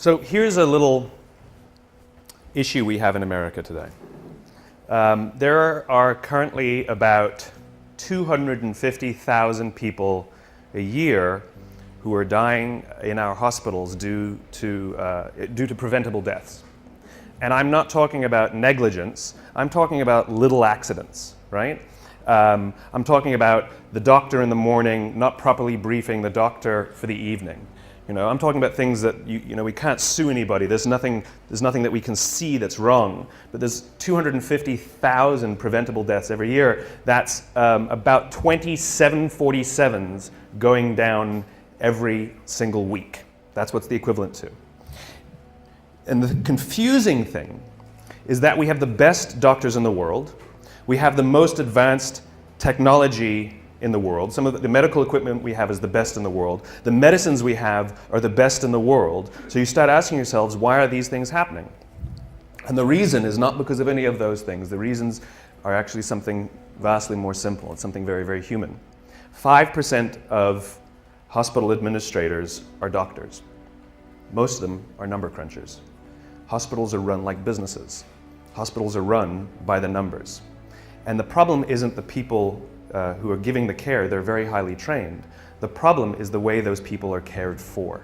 So here's a little issue we have in America today. There are currently about 250,000 people a year who are dying in our hospitals due to preventable deaths. And I'm not talking about negligence, I'm talking about little accidents, right? I'm talking about the doctor in the morning not properly briefing the doctor for the evening. I'm talking about things that we can't sue anybody. There's nothing that we can see that's wrong. But there's 250,000 preventable deaths every year. That's about 20 747s going down every single week. That's what's the equivalent to. And the confusing thing is that we have the best doctors in the world. We have the most advanced technology in the world. Some of the medical equipment we have is the best in the world. The medicines we have are the best in the world. So you start asking yourselves, why are these things happening? And the reason is not because of any of those things. The reasons are actually something vastly more simple. It's something very, very human. 5% of hospital administrators are doctors. Most of them are number crunchers. Hospitals are run like businesses. Hospitals are run by the numbers. And the problem isn't the people who are giving the care. They're very highly trained. The problem is the way those people are cared for.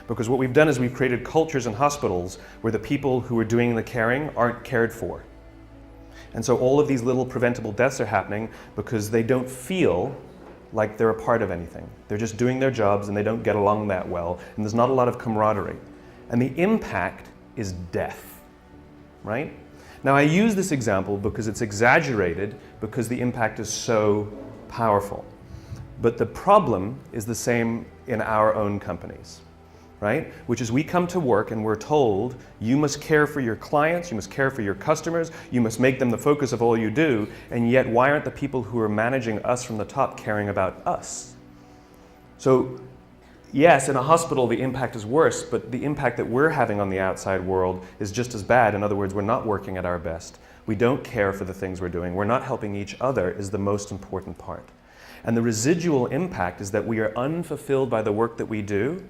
Because what we've done is we've created cultures in hospitals where the people who are doing the caring aren't cared for. And so all of these little preventable deaths are happening because they don't feel like they're a part of anything. They're just doing their jobs and they don't get along that well, and there's not a lot of camaraderie. And the impact is death, right? Now I use this example because it's exaggerated because the impact is so powerful. But the problem is the same in our own companies, right? Which is we come to work and we're told, you must care for your clients, you must care for your customers, you must make them the focus of all you do, and yet why aren't the people who are managing us from the top caring about us? So yes, in a hospital the impact is worse, but the impact that we're having on the outside world is just as bad. In other words, we're not working at our best. We don't care for the things we're doing. We're not helping each other is the most important part. And the residual impact is that we are unfulfilled by the work that we do.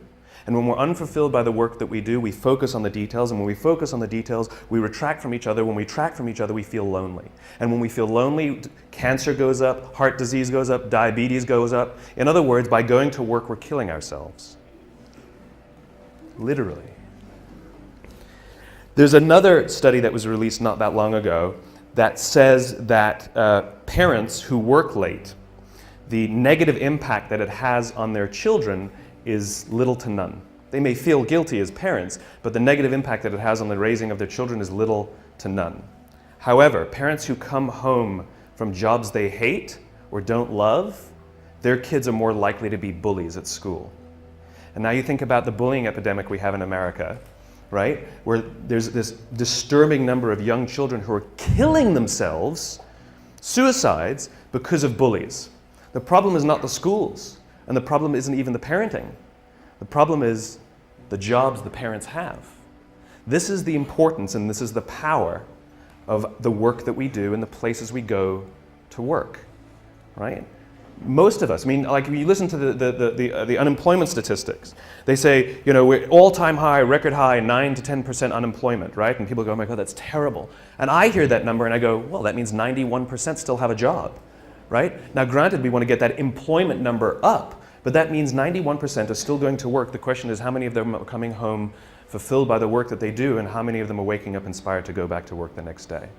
And when we're unfulfilled by the work that we do, we focus on the details. And when we focus on the details, we retract from each other. When we retract from each other, we feel lonely. And when we feel lonely, cancer goes up, heart disease goes up, diabetes goes up. In other words, by going to work, we're killing ourselves. Literally. There's another study that was released not that long ago that says that parents who work late, the negative impact that it has on their children is little to none. They may feel guilty as parents, but the negative impact that it has on the raising of their children is little to none. However, parents who come home from jobs they hate or don't love, their kids are more likely to be bullies at school. And now you think about the bullying epidemic we have in America, right? Where there's this disturbing number of young children who are killing themselves, suicides, because of bullies. The problem is not the schools. And the problem isn't even the parenting. The problem is the jobs the parents have. This is the importance and this is the power of the work that we do and the places we go to work, right? Most of us, like when you listen to the unemployment statistics, they say, we're all-time high, record high, 9 to 10% unemployment, right? And people go, oh my God, that's terrible. And I hear that number and I go, well, that means 91% still have a job. Right? Now granted, we want to get that employment number up, but that means 91% are still going to work. The question is how many of them are coming home fulfilled by the work that they do, and how many of them are waking up inspired to go back to work the next day.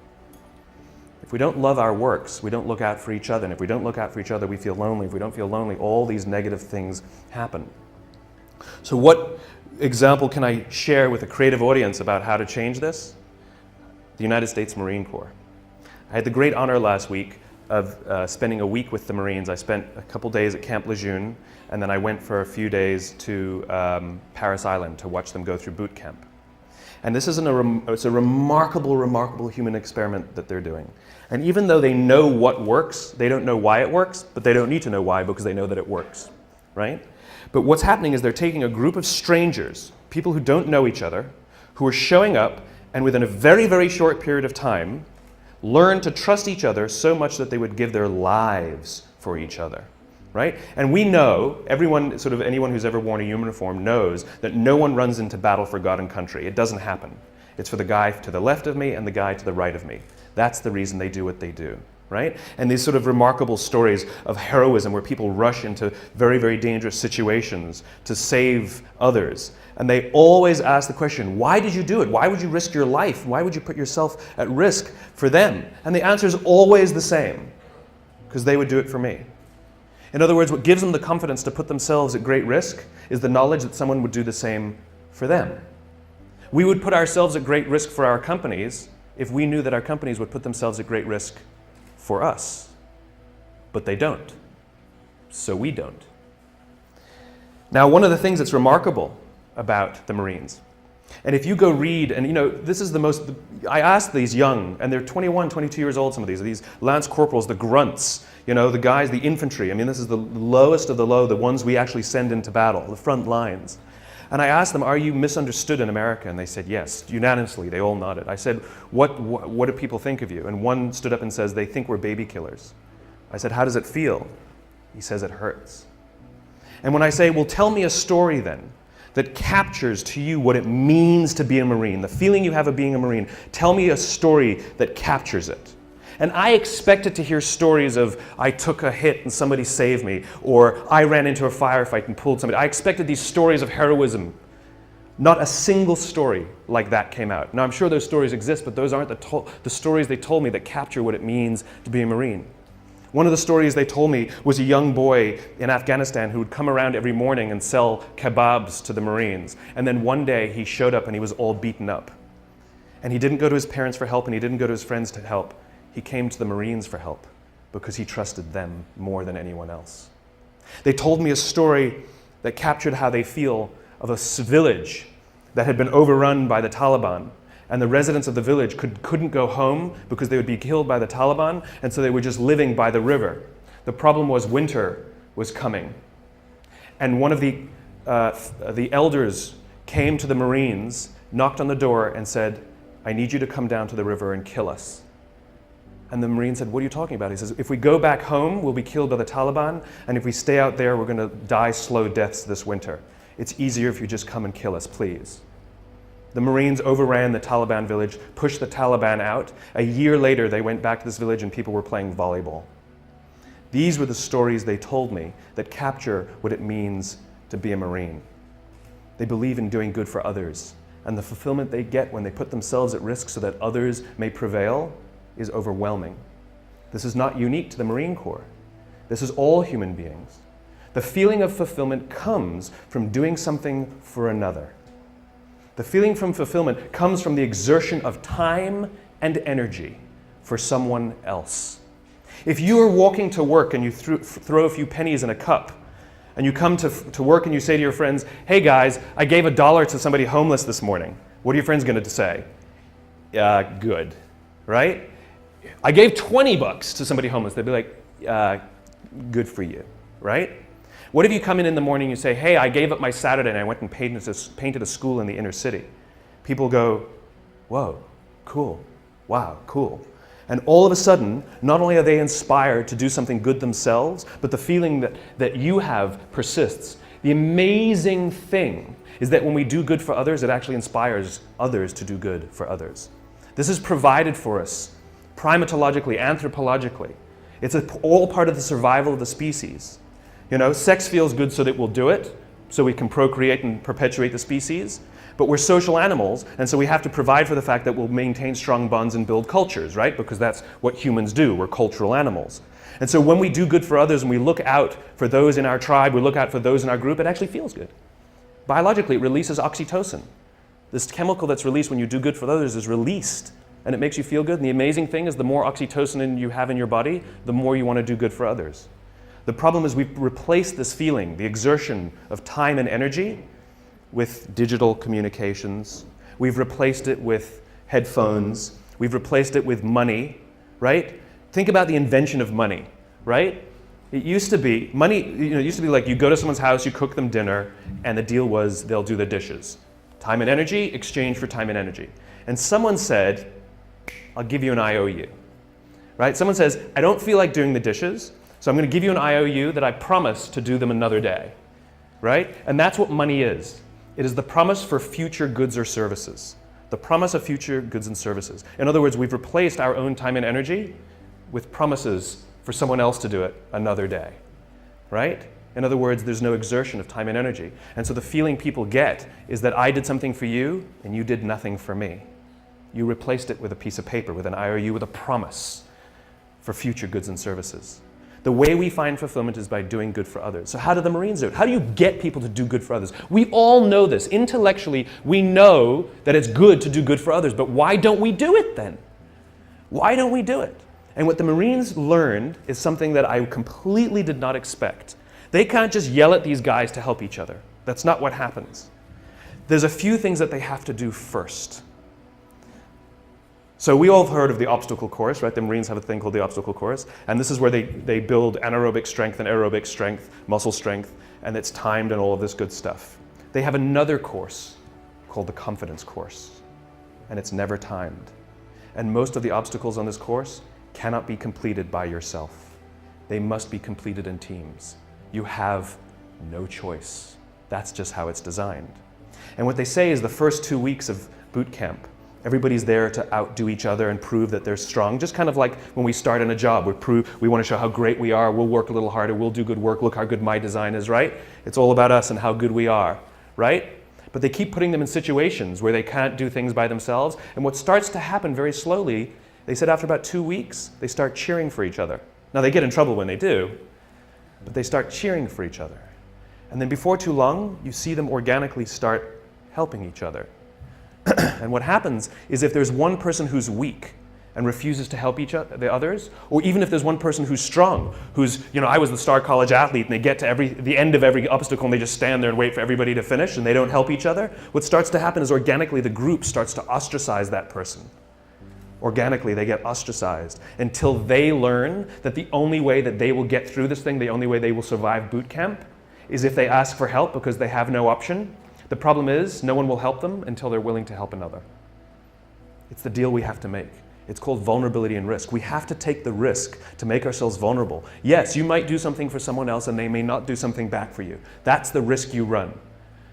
If we don't love our works, we don't look out for each other, and if we don't look out for each other, we feel lonely. If we don't feel lonely, all these negative things happen. So what example can I share with a creative audience about how to change this? The United States Marine Corps. I had the great honor last week of spending a week with the Marines. I spent a couple days at Camp Lejeune, and then I went for a few days to Paris Island to watch them go through boot camp. And this is it's a remarkable, remarkable human experiment that they're doing. And even though they know what works, they don't know why it works, but they don't need to know why because they know that it works, right? But what's happening is they're taking a group of strangers, people who don't know each other, who are showing up, and within a very, very short period of time, learn to trust each other so much that they would give their lives for each other. right? And we know, everyone, sort of anyone who's ever worn a uniform knows that no one runs into battle for God and country. It doesn't happen. It's for the guy to the left of me and the guy to the right of me. That's the reason they do what they do, right? And these sort of remarkable stories of heroism where people rush into very, very dangerous situations to save others. And they always ask the question, why did you do it? Why would you risk your life? Why would you put yourself at risk for them? And the answer is always the same, because they would do it for me. In other words, what gives them the confidence to put themselves at great risk is the knowledge that someone would do the same for them. We would put ourselves at great risk for our companies if we knew that our companies would put themselves at great risk for us. But they don't. So we don't. Now, one of the things that's remarkable about the Marines, and if you go read, and this is the most, I asked these young, and they're 21, 22 years old, some of these lance corporals, the grunts, the guys, the infantry. I mean, this is the lowest of the low, the ones we actually send into battle, the front lines. And I asked them, are you misunderstood in America? And they said, yes, unanimously, they all nodded. I said, what do people think of you? And one stood up and says, they think we're baby killers. I said, how does it feel? He says, it hurts. And when I say, well, tell me a story then that captures to you what it means to be a Marine, the feeling you have of being a Marine, tell me a story that captures it. And I expected to hear stories of, I took a hit and somebody saved me, or I ran into a firefight and pulled somebody. I expected these stories of heroism. Not a single story like that came out. Now, I'm sure those stories exist, but those aren't the stories they told me that capture what it means to be a Marine. One of the stories they told me was a young boy in Afghanistan who would come around every morning and sell kebabs to the Marines. And then one day he showed up and he was all beaten up. And he didn't go to his parents for help and he didn't go to his friends to help. He came to the Marines for help because he trusted them more than anyone else. They told me a story that captured how they feel of a village that had been overrun by the Taliban, and the residents of the village couldn't go home because they would be killed by the Taliban, and so they were just living by the river. The problem was winter was coming. And one of the elders came to the Marines, knocked on the door and said, I need you to come down to the river and kill us. And the Marine said, what are you talking about? He says, if we go back home, we'll be killed by the Taliban, and if we stay out there, we're going to die slow deaths this winter. It's easier if you just come and kill us, please. The Marines overran the Taliban village, pushed the Taliban out. A year later, they went back to this village and people were playing volleyball. These were the stories they told me that capture what it means to be a Marine. They believe in doing good for others, and the fulfillment they get when they put themselves at risk so that others may prevail is overwhelming. This is not unique to the Marine Corps. This is all human beings. The feeling of fulfillment comes from doing something for another. The feeling from fulfillment comes from the exertion of time and energy for someone else. If you are walking to work and you throw a few pennies in a cup, and you come to work and you say to your friends, hey guys, I gave $1 to somebody homeless this morning. What are your friends going to say? Good, right? I gave $20 to somebody homeless. They'd be like, good for you, right? What if you come in the morning and you say, hey, I gave up my Saturday and I went and painted a school in the inner city? People go, whoa, cool, wow, cool. And all of a sudden, not only are they inspired to do something good themselves, but the feeling that you have persists. The amazing thing is that when we do good for others, it actually inspires others to do good for others. This is provided for us primatologically, anthropologically. It's all part of the survival of the species. Sex feels good so that we'll do it, so we can procreate and perpetuate the species. But we're social animals, and so we have to provide for the fact that we'll maintain strong bonds and build cultures, right? Because that's what humans do. We're cultural animals. And so when we do good for others and we look out for those in our tribe, we look out for those in our group, it actually feels good. Biologically, it releases oxytocin. This chemical that's released when you do good for others is released, and it makes you feel good. And the amazing thing is the more oxytocin you have in your body, the more you want to do good for others. The problem is we've replaced this feeling, the exertion of time and energy, with digital communications. We've replaced it with headphones. We've replaced it with money, right? Think about the invention of money, right? It used to be, money, it used to be like you go to someone's house, you cook them dinner, and the deal was they'll do the dishes. Time and energy, exchange for time and energy. And someone said, I'll give you an IOU, right? Someone says, I don't feel like doing the dishes, So I'm going to give you an IOU that I promise to do them another day, right? And that's what money is. It is the promise for future goods or services. The promise of future goods and services. In other words, we've replaced our own time and energy with promises for someone else to do it another day, right? In other words, there's no exertion of time and energy. And so the feeling people get is that I did something for you and you did nothing for me. You replaced it with a piece of paper, with an IOU, with a promise for future goods and services. The way we find fulfillment is by doing good for others. So how do the Marines do it? How do you get people to do good for others? We all know this. Intellectually, we know that it's good to do good for others, but why don't we do it then? Why don't we do it? And what the Marines learned is something that I completely did not expect. They can't just yell at these guys to help each other. That's not what happens. There's a few things that they have to do first. So we all have heard of the obstacle course, right? The Marines have a thing called the obstacle course. And this is where they build anaerobic strength and aerobic strength, muscle strength, and it's timed and all of this good stuff. They have another course called the confidence course, and it's never timed. And most of the obstacles on this course cannot be completed by yourself. They must be completed in teams. You have no choice. That's just how it's designed. And what they say is the first 2 weeks of boot camp, everybody's there to outdo each other and prove that they're strong. Just kind of like when we start in a job, we want to show how great we are, we'll work a little harder, we'll do good work, look how good my design is, right? It's all about us and how good we are, right? But they keep putting them in situations where they can't do things by themselves. And what starts to happen very slowly, they said after about 2 weeks, they start cheering for each other. Now they get in trouble when they do, but they start cheering for each other. And then before too long, you see them organically start helping each other. And what happens is if there's one person who's weak and refuses to help the others, or even if there's one person who's strong, who's, I was the star college athlete, and they get to the end of every obstacle and they just stand there and wait for everybody to finish and they don't help each other, what starts to happen is organically the group starts to ostracize that person. Organically, they get ostracized until they learn that the only way that they will get through this thing, the only way they will survive boot camp, is if they ask for help because they have no option. The problem is, no one will help them until they're willing to help another. It's the deal we have to make. It's called vulnerability and risk. We have to take the risk to make ourselves vulnerable. Yes, you might do something for someone else and they may not do something back for you. That's the risk you run.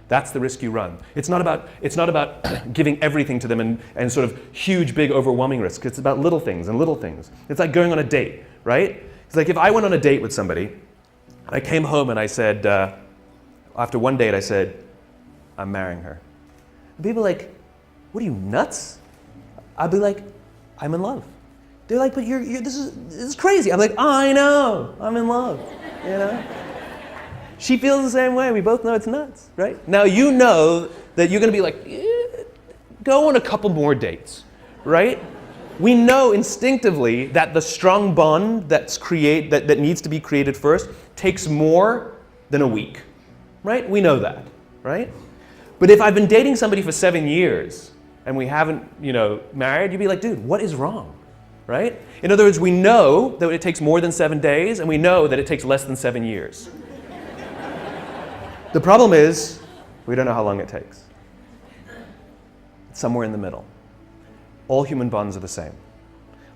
That's the risk you run. It's not about giving everything to them and sort of huge, big, overwhelming risk. It's about little things and little things. It's like going on a date, right? It's like if I went on a date with somebody, and I came home and I said, after one date I said, I'm marrying her. And people are like, what are you, nuts? I'd be like, I'm in love. They're like, but this is crazy. I'm like, I know, I'm in love, She feels the same way. We both know it's nuts, right? Now you know that you're going to be like, go on a couple more dates, right? We know instinctively that the strong bond that needs to be created first takes more than a week, right? We know that, right? But if I've been dating somebody for 7 years and we haven't, married, you'd be like, dude, what is wrong, right? In other words, we know that it takes more than 7 days and we know that it takes less than 7 years. The problem is, we don't know how long it takes. It's somewhere in the middle. All human bonds are the same.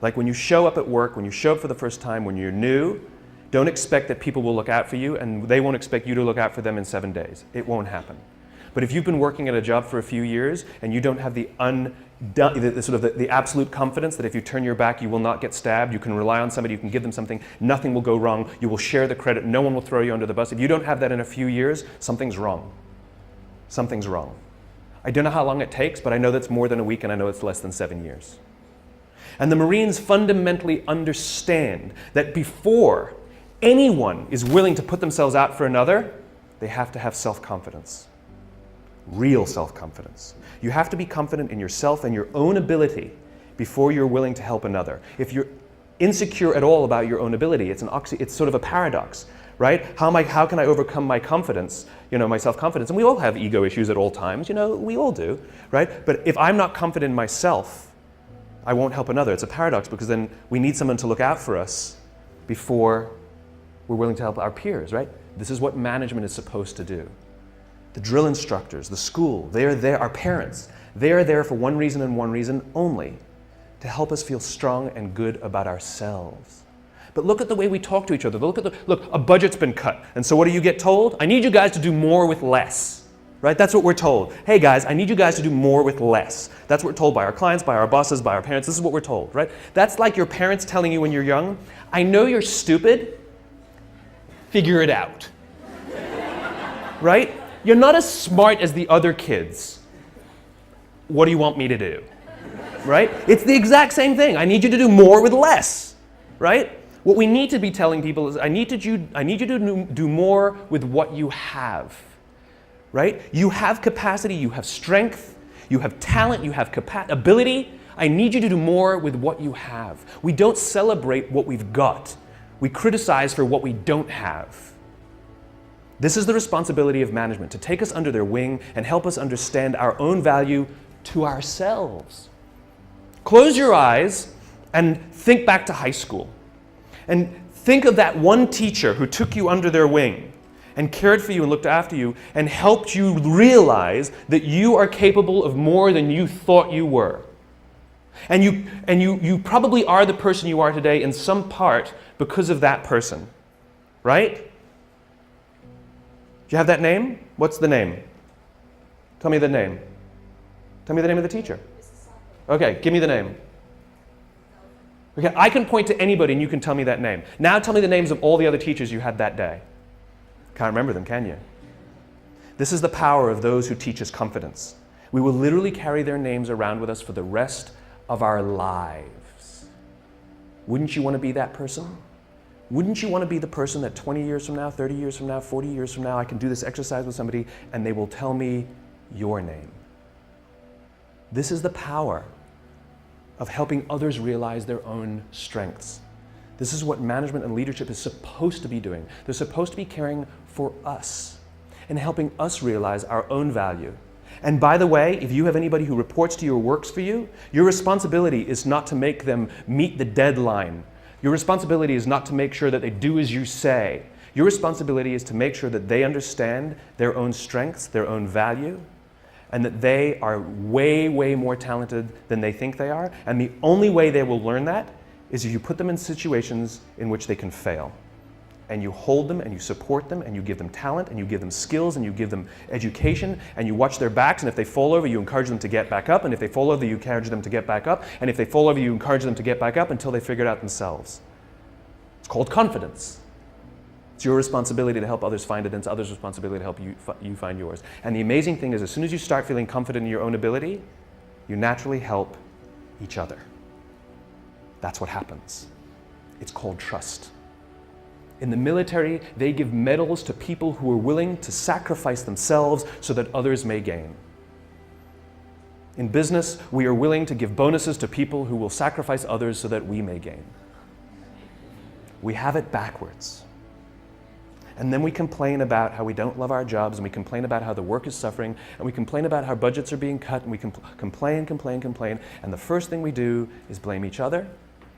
Like when you show up at work, when you show up for the first time, when you're new, don't expect that people will look out for you and they won't expect you to look out for them in 7 days. It won't happen. But if you've been working at a job for a few years and you don't have the absolute confidence that if you turn your back you will not get stabbed, you can rely on somebody, you can give them something, nothing will go wrong, you will share the credit, no one will throw you under the bus. If you don't have that in a few years, something's wrong. Something's wrong. I don't know how long it takes, but I know that's more than a week and I know it's less than 7 years. And the Marines fundamentally understand that before anyone is willing to put themselves out for another, they have to have self-confidence. Real self-confidence. You have to be confident in yourself and your own ability before you're willing to help another. If you're insecure at all about your own ability, it's sort of a paradox, right? How can I overcome my confidence, my self-confidence? And we all have ego issues at all times, we all do, right? But if I'm not confident in myself, I won't help another. It's a paradox because then we need someone to look out for us before we're willing to help our peers, right? This is what management is supposed to do. The drill instructors, the school, they're there, our parents, they're there for one reason and one reason only, to help us feel strong and good about ourselves. But look at the way we talk to each other. Look, a budget's been cut. And so what do you get told? I need you guys to do more with less. Right? That's what we're told. Hey guys, I need you guys to do more with less. That's what we're told by our clients, by our bosses, by our parents. This is what we're told, right? That's like your parents telling you when you're young, I know you're stupid, figure it out. Right? You're not as smart as the other kids. What do you want me to do? Right? It's the exact same thing. I need you to do more with less. Right? What we need to be telling people is, I need you to do more with what you have. Right? You have capacity, you have strength, you have talent, you have ability. I need you to do more with what you have. We don't celebrate what we've got. We criticize for what we don't have. This is the responsibility of management, to take us under their wing and help us understand our own value to ourselves. Close your eyes and think back to high school. And think of that one teacher who took you under their wing and cared for you and looked after you and helped you realize that you are capable of more than you thought you were. And you probably are the person you are today in some part because of that person. Right? Do you have that name? What's the name? Tell me the name. Tell me the name of the teacher. Okay, give me the name. Okay, I can point to anybody and you can tell me that name. Now tell me the names of all the other teachers you had that day. Can't remember them, can you? This is the power of those who teach us confidence. We will literally carry their names around with us for the rest of our lives. Wouldn't you want to be that person? Wouldn't you want to be the person that 20 years from now, 30 years from now, 40 years from now, I can do this exercise with somebody and they will tell me your name? This is the power of helping others realize their own strengths. This is what management and leadership is supposed to be doing. They're supposed to be caring for us and helping us realize our own value. And by the way, if you have anybody who reports to you or works for you, your responsibility is not to make them meet the deadline. Your responsibility is not to make sure that they do as you say. Your responsibility is to make sure that they understand their own strengths, their own value, and that they are way, way more talented than they think they are. And the only way they will learn that is if you put them in situations in which they can fail. And you hold them and you support them and you give them talent and you give them skills and you give them education and you watch their backs, and if they fall over you encourage them to get back up, and if they fall over you encourage them to get back up, and if they fall over you encourage them to get back up until they figure it out themselves. It's called confidence. It's your responsibility to help others find it, and it's others' responsibility to help you find yours. And the amazing thing is, as soon as you start feeling confident in your own ability, you naturally help each other. That's what happens. It's called trust. In the military, they give medals to people who are willing to sacrifice themselves so that others may gain. In business, we are willing to give bonuses to people who will sacrifice others so that we may gain. We have it backwards. And then we complain about how we don't love our jobs, and we complain about how the work is suffering, and we complain about how budgets are being cut, and we complain, and the first thing we do is blame each other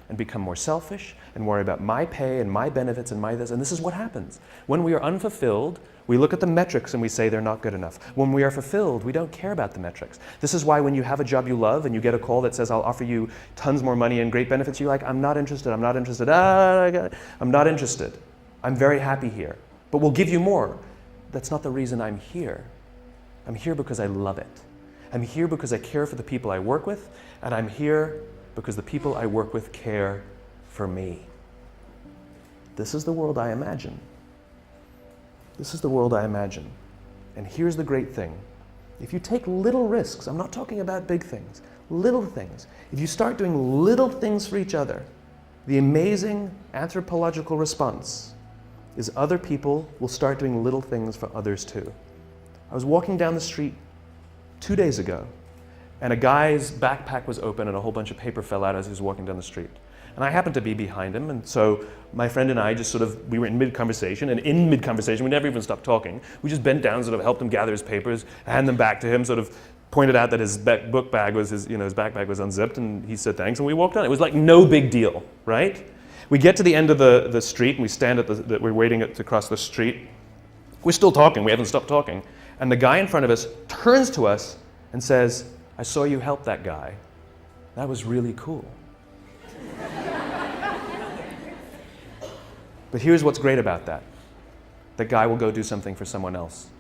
and become more selfish and worry about my pay and my benefits and my this. And this is what happens. When we are unfulfilled, we look at the metrics and we say they're not good enough. When we are fulfilled, we don't care about the metrics. This is why when you have a job you love and you get a call that says, I'll offer you tons more money and great benefits, you're like, I'm not interested, I'm not interested, I'm not interested. I'm very happy here, but we'll give you more. That's not the reason I'm here. I'm here because I love it. I'm here because I care for the people I work with, and I'm here because the people I work with care for me. This is the world I imagine. This is the world I imagine. And here's the great thing. If you take little risks, I'm not talking about big things, little things. If you start doing little things for each other, the amazing anthropological response is other people will start doing little things for others too. I was walking down the street 2 days ago, and a guy's backpack was open and a whole bunch of paper fell out as he was walking down the street. And I happened to be behind him, and so my friend and I just we were in mid-conversation, and in mid-conversation, we never even stopped talking. We just bent down, sort of helped him gather his papers, hand them back to him, sort of pointed out that his book bag was, his backpack was unzipped, and he said thanks, and we walked on. It was like no big deal, right? We get to the end of the street, and we stand we're waiting to cross the street. We're still talking, we haven't stopped talking. And the guy in front of us turns to us and says, I saw you help that guy. That was really cool. But here's what's great about that. The guy will go do something for someone else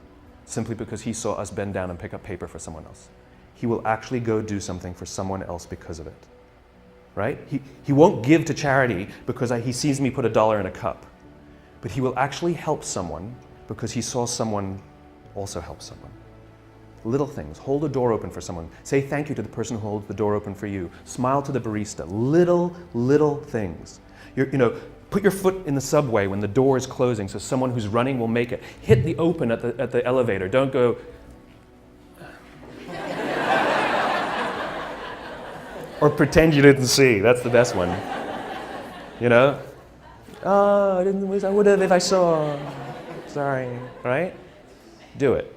simply because he saw us bend down and pick up paper for someone else. He will actually go do something for someone else because of it. Right? He won't give to charity because he sees me put $1 in a cup. But he will actually help someone because he saw someone also help someone. Little things. Hold a door open for someone. Say thank you to the person who holds the door open for you. Smile to the barista. Little things. Put your foot in the subway when the door is closing so someone who's running will make it. Hit the open at the elevator. Don't go... or pretend you didn't see. That's the best one. Oh, I would have if I saw. Sorry. Right? Do it.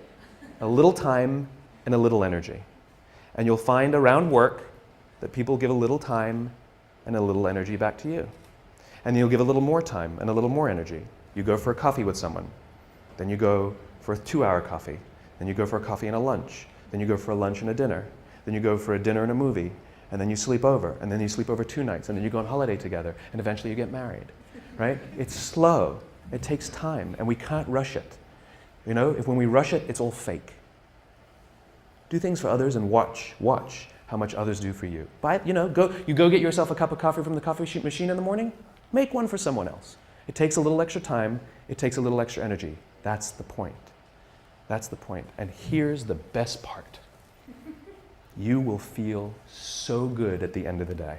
A little time and a little energy. And you'll find around work that people give a little time and a little energy back to you. And you'll give a little more time and a little more energy. You go for a coffee with someone. Then you go for a 2-hour coffee. Then you go for a coffee and a lunch. Then you go for a lunch and a dinner. Then you go for a dinner and a movie. And then you sleep over. And then you sleep over 2 nights. And then you go on holiday together. And eventually you get married. Right? It's slow. It takes time. And we can't rush it. If when we rush it, it's all fake. Do things for others and watch how much others do for you. Go get yourself a cup of coffee from the coffee machine in the morning. Make one for someone else. It takes a little extra time. It takes a little extra energy. That's the point. That's the point. And here's the best part. You will feel so good at the end of the day.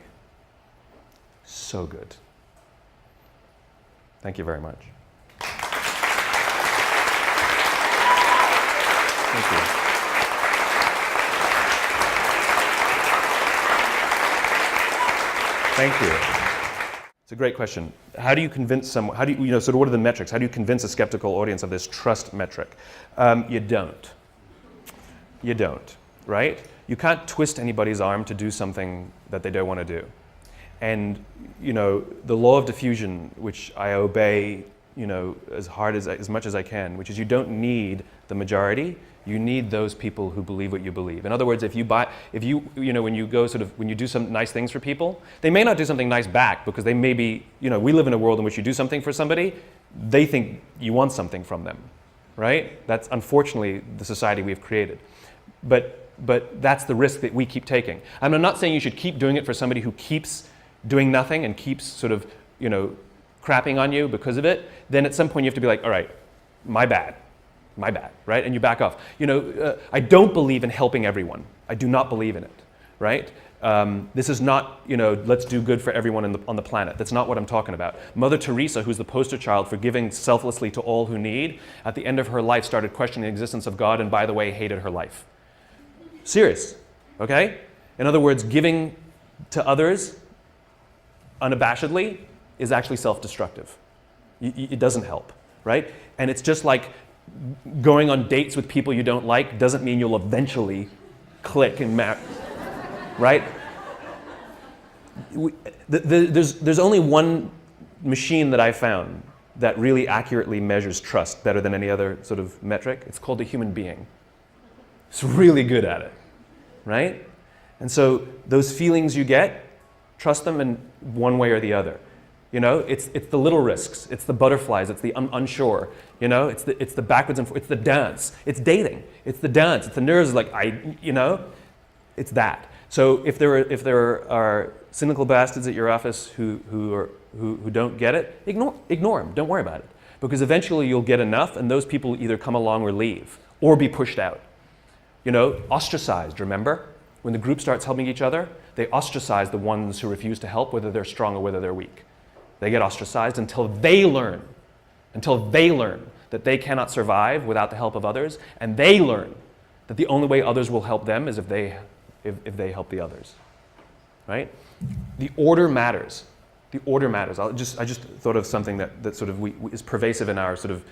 So good. Thank you very much. Thank you. Thank you. It's a great question. How do you convince someone, sort of what are the metrics? How do you convince a skeptical audience of this trust metric? You don't. You don't, right? You can't twist anybody's arm to do something that they don't want to do. And, the law of diffusion, which I obey, as much as I can, which is you don't need the majority. You need those people who believe what you believe. In other words, when you do some nice things for people, they may not do something nice back because they may be, we live in a world in which you do something for somebody, they think you want something from them, right? That's unfortunately the society we've created. But that's the risk that we keep taking. I'm not saying you should keep doing it for somebody who keeps doing nothing and keeps sort of, crapping on you because of it. Then at some point you have to be like, all right, my bad, right? And you back off. I don't believe in helping everyone. I do not believe in it, right? This is not, let's do good for everyone on the planet. That's not what I'm talking about. Mother Teresa, who's the poster child for giving selflessly to all who need, at the end of her life started questioning the existence of God and, by the way, hated her life. Serious, okay? In other words, giving to others unabashedly is actually self-destructive. It doesn't help, right? And it's just like going on dates with people you don't like doesn't mean you'll eventually click and right? There's only one machine that I found that really accurately measures trust better than any other sort of metric. It's called the human being. It's really good at it, right? And so those feelings you get, trust them in one way or the other. It's the little risks, it's the butterflies, it's the unsure. It's the backwards and forwards, it's the dance, it's dating, it's the dance, it's the nerves. It's that. So if there are cynical bastards at your office who don't get it, ignore them. Don't worry about it, because eventually you'll get enough, and those people either come along or leave or be pushed out. Ostracized. Remember, when the group starts helping each other, they ostracize the ones who refuse to help, whether they're strong or whether they're weak. They get ostracized until they learn that they cannot survive without the help of others, and they learn that the only way others will help them is if they help the others, right? The order matters. The order matters. I just thought of something that sort of is pervasive in our sort of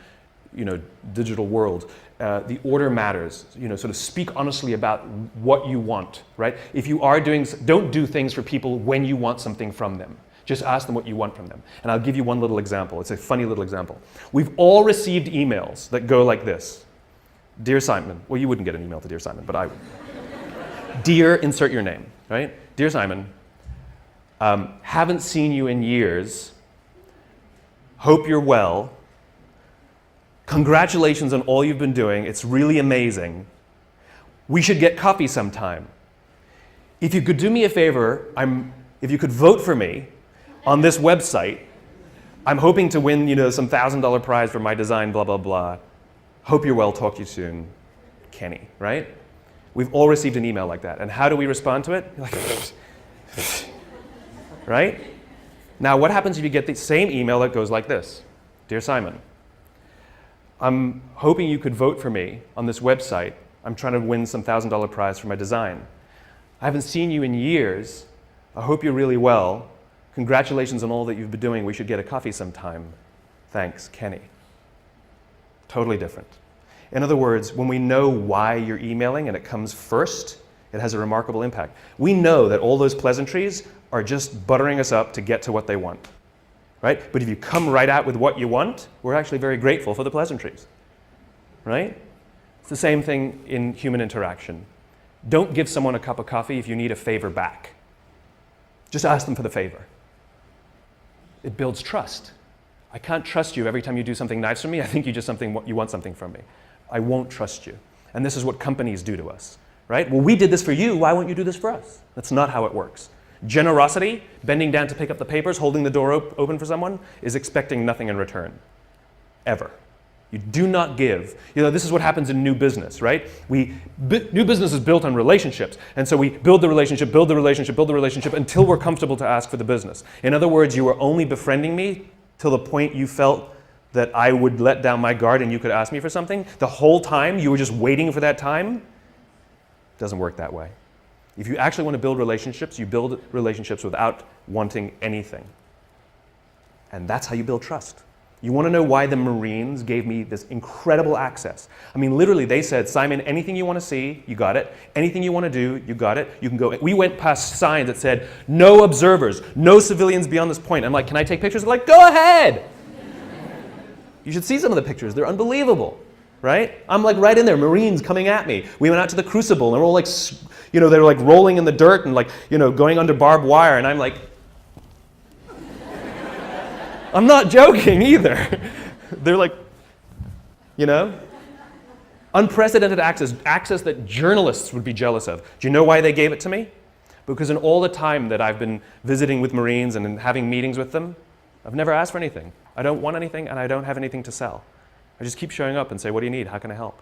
digital world. The order matters. Sort of speak honestly about what you want, right? If you are don't do things for people when you want something from them. Just ask them what you want from them. And I'll give you one little example. It's a funny little example. We've all received emails that go like this. Dear Simon. Well, you wouldn't get an email to Dear Simon, but I would. Dear, insert your name, right? Dear Simon, haven't seen you in years. Hope you're well. Congratulations on all you've been doing. It's really amazing. We should get coffee sometime. If you could do me a favor, if you could vote for me on this website, I'm hoping to win, some $1,000 prize for my design, blah, blah, blah. Hope you're well, talk to you soon, Kenny, right? We've all received an email like that. And how do we respond to it? You're like, right? Now, what happens if you get the same email that goes like this? Dear Simon, I'm hoping you could vote for me on this website. I'm trying to win some $1,000 prize for my design. I haven't seen you in years. I hope you're really well. Congratulations on all that you've been doing. We should get a coffee sometime. Thanks, Kenny. Totally different. In other words, when we know why you're emailing and it comes first, it has a remarkable impact. We know that all those pleasantries are just buttering us up to get to what they want, right? But if you come right out with what you want, we're actually very grateful for the pleasantries, right? It's the same thing in human interaction. Don't give someone a cup of coffee if you need a favor back. Just ask them for the favor. It builds trust. I can't trust you every time you do something nice for me. I think you want something from me. I won't trust you. And this is what companies do to us, right? Well, we did this for you. Why won't you do this for us? That's not how it works. Generosity, bending down to pick up the papers, holding the door open for someone, is expecting nothing in return, ever. You do not give. This is what happens in new business, right? New business is built on relationships. And so we build the relationship, build the relationship, build the relationship until we're comfortable to ask for the business. In other words, you were only befriending me till the point you felt that I would let down my guard and you could ask me for something. The whole time you were just waiting for that time. It doesn't work that way. If you actually want to build relationships, you build relationships without wanting anything. And that's how you build trust. You want to know why the Marines gave me this incredible access? I mean, literally, they said, Simon, anything you want to see, you got it. Anything you want to do, you got it. You can go. We went past signs that said, no observers, no civilians beyond this point. I'm like, can I take pictures? They're like, go ahead. You should see some of the pictures. They're unbelievable, right? I'm like right in there, Marines coming at me. We went out to the Crucible, and they're all like, they were like rolling in the dirt and like, going under barbed wire, and I'm like, I'm not joking either. They're like, unprecedented access that journalists would be jealous of. Do you know why they gave it to me? Because in all the time that I've been visiting with Marines and in having meetings with them, I've never asked for anything. I don't want anything, and I don't have anything to sell. I just keep showing up and say, what do you need? How can I help?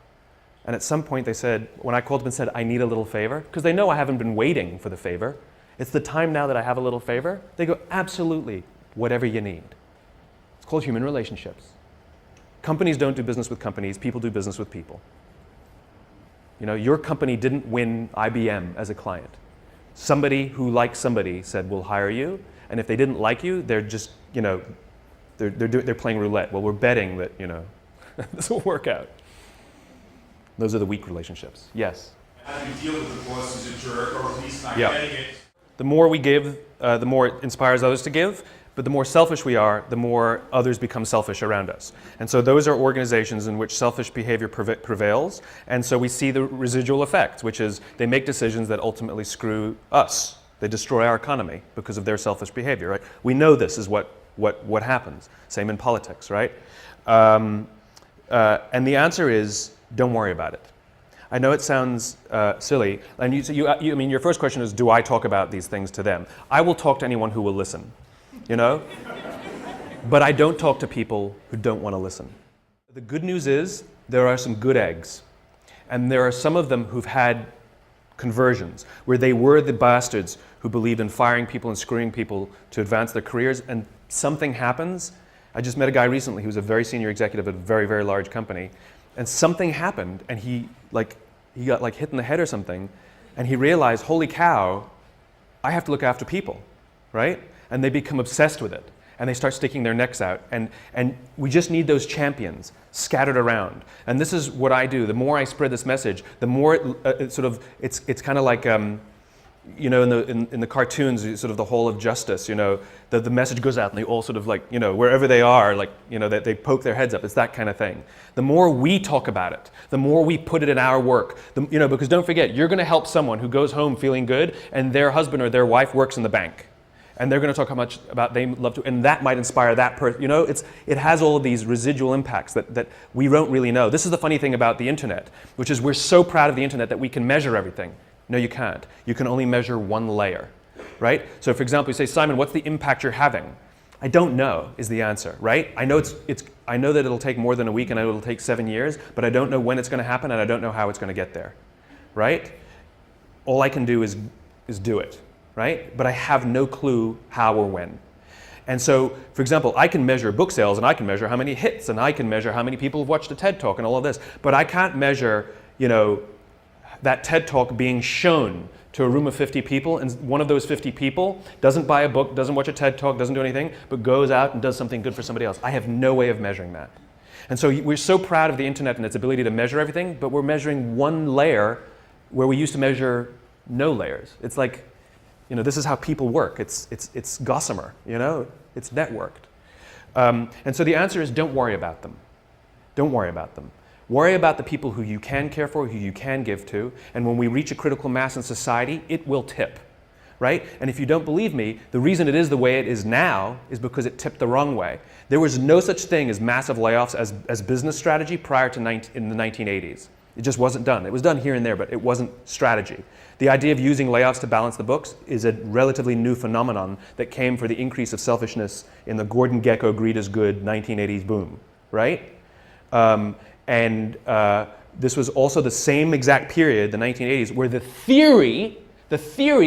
And at some point they said, when I called them and said, I need a little favor, because they know I haven't been waiting for the favor. It's the time now that I have a little favor. They go, absolutely, whatever you need. It's called human relationships. Companies don't do business with companies. People do business with people. Your company didn't win IBM as a client. Somebody who likes somebody said, we'll hire you. And if they didn't like you, they're just, they're playing roulette. Well, we're betting that, this will work out. Those are the weak relationships. Yes? How do you deal with the boss who's a jerk or at least not getting it? The more we give, the more it inspires others to give. But the more selfish we are, the more others become selfish around us. And so those are organizations in which selfish behavior prevails. And so we see the residual effect, which is they make decisions that ultimately screw us. They destroy our economy because of their selfish behavior, right? We know this is what happens. Same in politics, right? And the answer is, don't worry about it. I know it sounds silly. And your first question is, do I talk about these things to them? I will talk to anyone who will listen. But I don't talk to people who don't want to listen. The good news is there are some good eggs. And there are some of them who've had conversions, where they were the bastards who believed in firing people and screwing people to advance their careers, and something happens. I just met a guy recently who was a very senior executive at a very, very large company, and something happened, and he got hit in the head or something, and he realized, holy cow, I have to look after people, right? And they become obsessed with it. And they start sticking their necks out. And we just need those champions scattered around. And this is what I do. The more I spread this message, the more it's kind of like, in the cartoons, sort of the Hall of Justice, the message goes out and they all sort of wherever they are, they poke their heads up. It's that kind of thing. The more we talk about it, the more we put it in our work, because don't forget, you're going to help someone who goes home feeling good and their husband or their wife works in the bank. And they're going to talk how much about they love to, and that might inspire that person. You know, it has all of these residual impacts that we don't really know. This is the funny thing about the internet, which is we're so proud of the internet that we can measure everything. No, you can't. You can only measure one layer, right? So for example, you say, Simon, what's the impact you're having? I don't know is the answer, right? I know I know that it'll take more than a week and I know it'll take 7 years, but I don't know when it's going to happen and I don't know how it's going to get there, right? All I can do is do it, right? But I have no clue how or when. And so, for example, I can measure book sales and I can measure how many hits and I can measure how many people have watched a TED Talk and all of this, but I can't measure, you know, that TED Talk being shown to a room of 50 people, and one of those 50 people doesn't buy a book, doesn't watch a TED Talk, doesn't do anything, but goes out and does something good for somebody else. I have no way of measuring that. And so we're so proud of the internet and its ability to measure everything, but we're measuring one layer where we used to measure no layers. It's like, you know, this is how people work. It's gossamer, you know, it's networked. And so the answer is don't worry about them. Don't worry about them. Worry about the people who you can care for, who you can give to, and when we reach a critical mass in society, it will tip, right? And if you don't believe me, the reason it is the way it is now is because it tipped the wrong way. There was no such thing as massive layoffs as business strategy prior to in the 1980s. It just wasn't done. It was done here and there, but it wasn't strategy. The idea of using layoffs to balance the books is a relatively new phenomenon that came for the increase of selfishness in the Gordon Gekko greed is good 1980s boom, right? This was also the same exact period, the 1980s, where the theory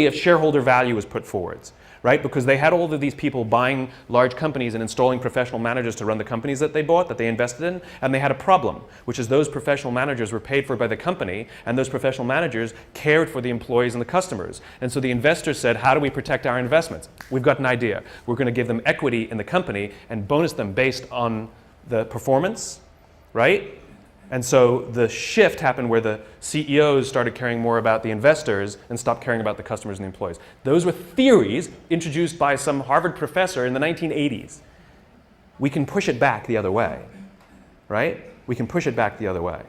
of shareholder value was put forwards, right? Because they had all of these people buying large companies and installing professional managers to run the companies that they bought, that they invested in, and they had a problem, which is those professional managers were paid for by the company, and those professional managers cared for the employees and the customers. And so the investors said, how do we protect our investments? We've got an idea. We're going to give them equity in the company and bonus them based on the performance, right? And so the shift happened where the CEOs started caring more about the investors and stopped caring about the customers and the employees. Those were theories introduced by some Harvard professor in the 1980s. We can push it back the other way, right? We can push it back the other way.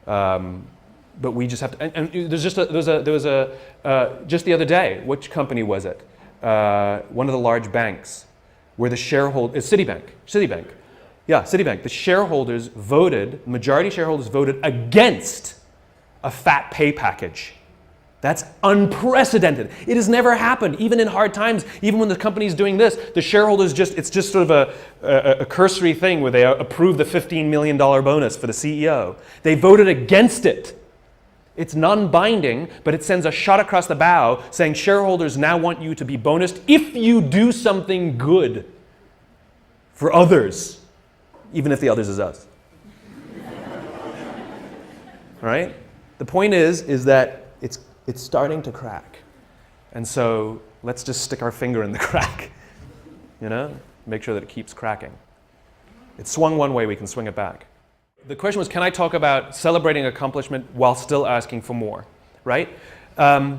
But we just have to, and there was just the other day, which company was it? One of the large banks where the shareholder, Citibank. Yeah, Citibank. The shareholders majority shareholders voted against a fat pay package. That's unprecedented. It has never happened, even in hard times, even when the company's doing this, the shareholders it's just sort of a cursory thing where they approve the $15 million bonus for the CEO. They voted against it. It's non-binding, but it sends a shot across the bow saying shareholders now want you to be bonused if you do something good for others. Even if the others is us. Right? The point is that it's starting to crack. And so let's just stick our finger in the crack. You know? Make sure that it keeps cracking. It swung one way, we can swing it back. The question was, can I talk about celebrating accomplishment while still asking for more? Right? They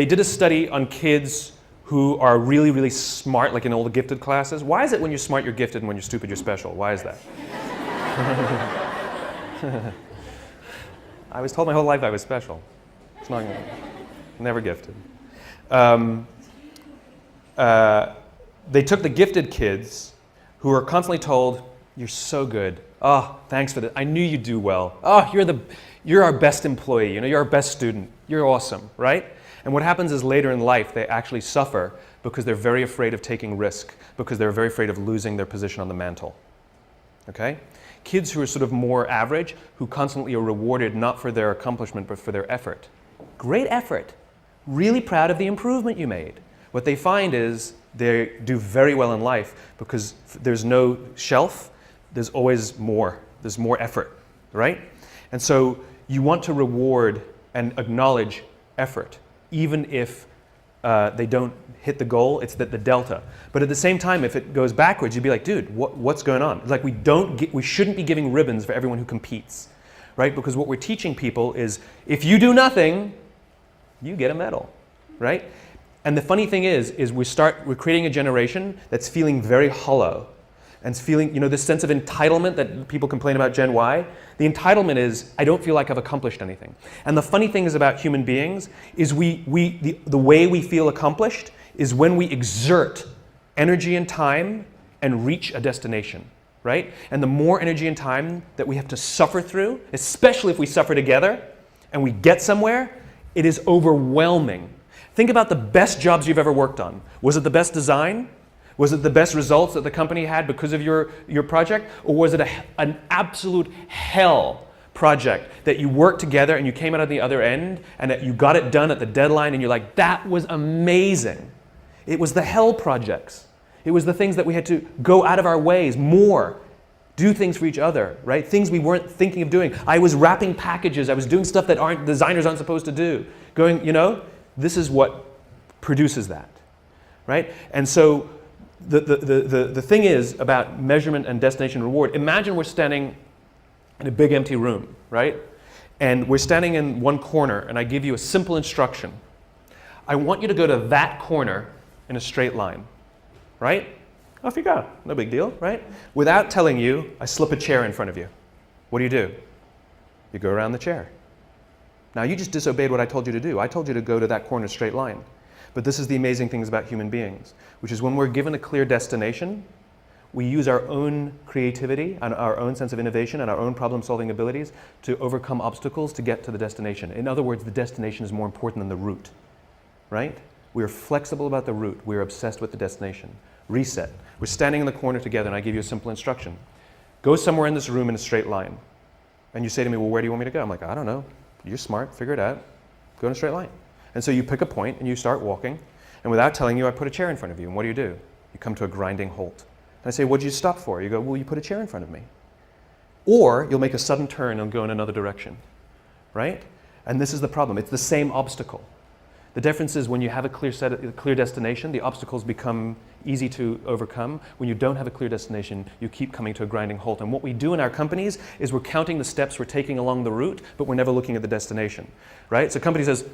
did a study on kids who are really, really smart, like in all the gifted classes. Why is it when you're smart, you're gifted, and when you're stupid, you're special? Why is that? I was told my whole life I was special. It's not, never gifted. They took the gifted kids who were constantly told, you're so good. Oh, thanks for that. I knew you'd do well. Oh, you're our best employee. You know, you're our best student. You're awesome, right? And what happens is later in life, they actually suffer because they're very afraid of taking risk, because they're very afraid of losing their position on the mantle. Okay? Kids who are sort of more average, who constantly are rewarded not for their accomplishment, but for their effort. Great effort. Really proud of the improvement you made. What they find is they do very well in life because there's no shelf, there's always more. There's more effort, right? And so you want to reward and acknowledge effort. Even if they don't hit the goal, it's the delta. But at the same time, if it goes backwards, you'd be like, dude, what's going on? Like we shouldn't be giving ribbons for everyone who competes, right? Because what we're teaching people is, if you do nothing, you get a medal, right? And the funny thing is we're creating a generation that's feeling very hollow. and feeling, this sense of entitlement that people complain about Gen Y. The entitlement is, I don't feel like I've accomplished anything. And the funny thing is about human beings is the way we feel accomplished is when we exert energy and time and reach a destination, right? And the more energy and time that we have to suffer through, especially if we suffer together and we get somewhere, it is overwhelming. Think about the best jobs you've ever worked on. Was it the best design? Was it the best results that the company had because of your project? Or was it an absolute hell project that you worked together and you came out at the other end and that you got it done at the deadline and you're like, that was amazing. It was the hell projects. It was the things that we had to go out of our ways more, do things for each other, right? Things we weren't thinking of doing. I was wrapping packages. I was doing stuff that designers aren't supposed to do. This is what produces that, right? And so the thing is about measurement and destination reward. Imagine we're standing in a big empty room, right? And we're standing in one corner and I give you a simple instruction. I want you to go to that corner in a straight line, right? Off you go, no big deal, right? Without telling you, I slip a chair in front of you. What do? You go around the chair. Now you just disobeyed what I told you to do. I told you to go to that corner straight line. But this is the amazing things about human beings, which is when we're given a clear destination, we use our own creativity and our own sense of innovation and our own problem-solving abilities to overcome obstacles to get to the destination. In other words, the destination is more important than the route, right? We are flexible about the route. We're obsessed with the destination. Reset. We're standing in the corner together and I give you a simple instruction. Go somewhere in this room in a straight line. And you say to me, well, where do you want me to go? I'm like, I don't know. You're smart. Figure it out. Go in a straight line. And so you pick a point and you start walking. And without telling you, I put a chair in front of you. And what do? You come to a grinding halt. And I say, what did you stop for? You go, well, you put a chair in front of me. Or you'll make a sudden turn and go in another direction, right? And this is the problem. It's the same obstacle. The difference is when you have a clear destination, the obstacles become easy to overcome. When you don't have a clear destination, you keep coming to a grinding halt. And what we do in our companies is we're counting the steps we're taking along the route, but we're never looking at the destination, right? So a company says,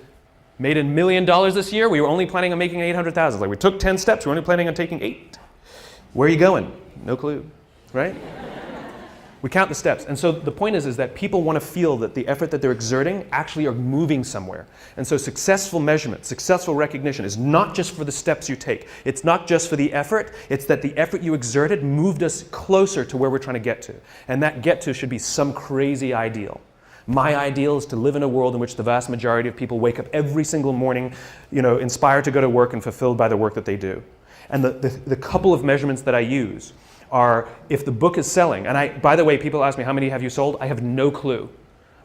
made $1 million this year, we were only planning on making 800,000. Like we took 10 steps, we're only planning on taking 8. Where are you going? No clue, right? We count the steps. And so the point is that people want to feel that the effort that they're exerting actually are moving somewhere. And so successful measurement, successful recognition is not just for the steps you take. It's not just for the effort. It's that the effort you exerted moved us closer to where we're trying to get to. And that get to should be some crazy ideal. My ideal is to live in a world in which the vast majority of people wake up every single morning, inspired to go to work and fulfilled by the work that they do. And the couple of measurements that I use are if the book is selling, and by the way, people ask me, how many have you sold? I have no clue.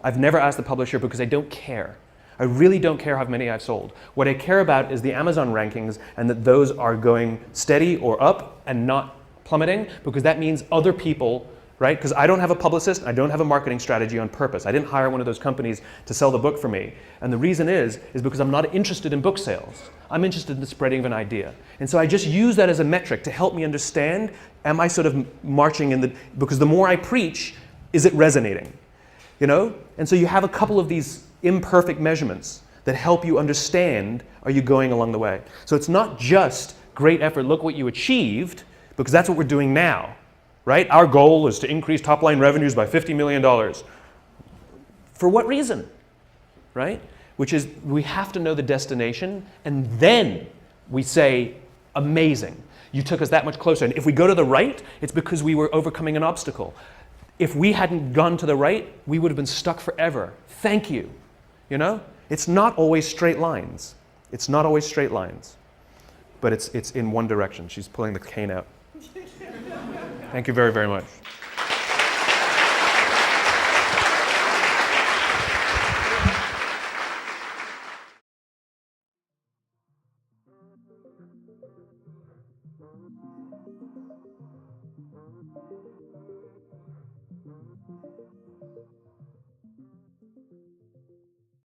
I've never asked the publisher because I don't care. I really don't care how many I've sold. What I care about is the Amazon rankings and that those are going steady or up and not plummeting, because that means other people, right? Because I don't have a publicist, I don't have a marketing strategy on purpose. I didn't hire one of those companies to sell the book for me. And the reason is because I'm not interested in book sales. I'm interested in the spreading of an idea. And so I just use that as a metric to help me understand, am I sort of marching in because the more I preach, is it resonating? And so you have a couple of these imperfect measurements that help you understand, are you going along the way? So it's not just great effort, look what you achieved, because that's what we're doing now. Right? Our goal is to increase top-line revenues by $50 million. For what reason? Right? Which is, we have to know the destination, and then we say, amazing. You took us that much closer. And if we go to the right, it's because we were overcoming an obstacle. If we hadn't gone to the right, we would have been stuck forever. Thank you. It's not always straight lines. It's not always straight lines. But it's in one direction. She's pulling the cane out. Thank you very, very much.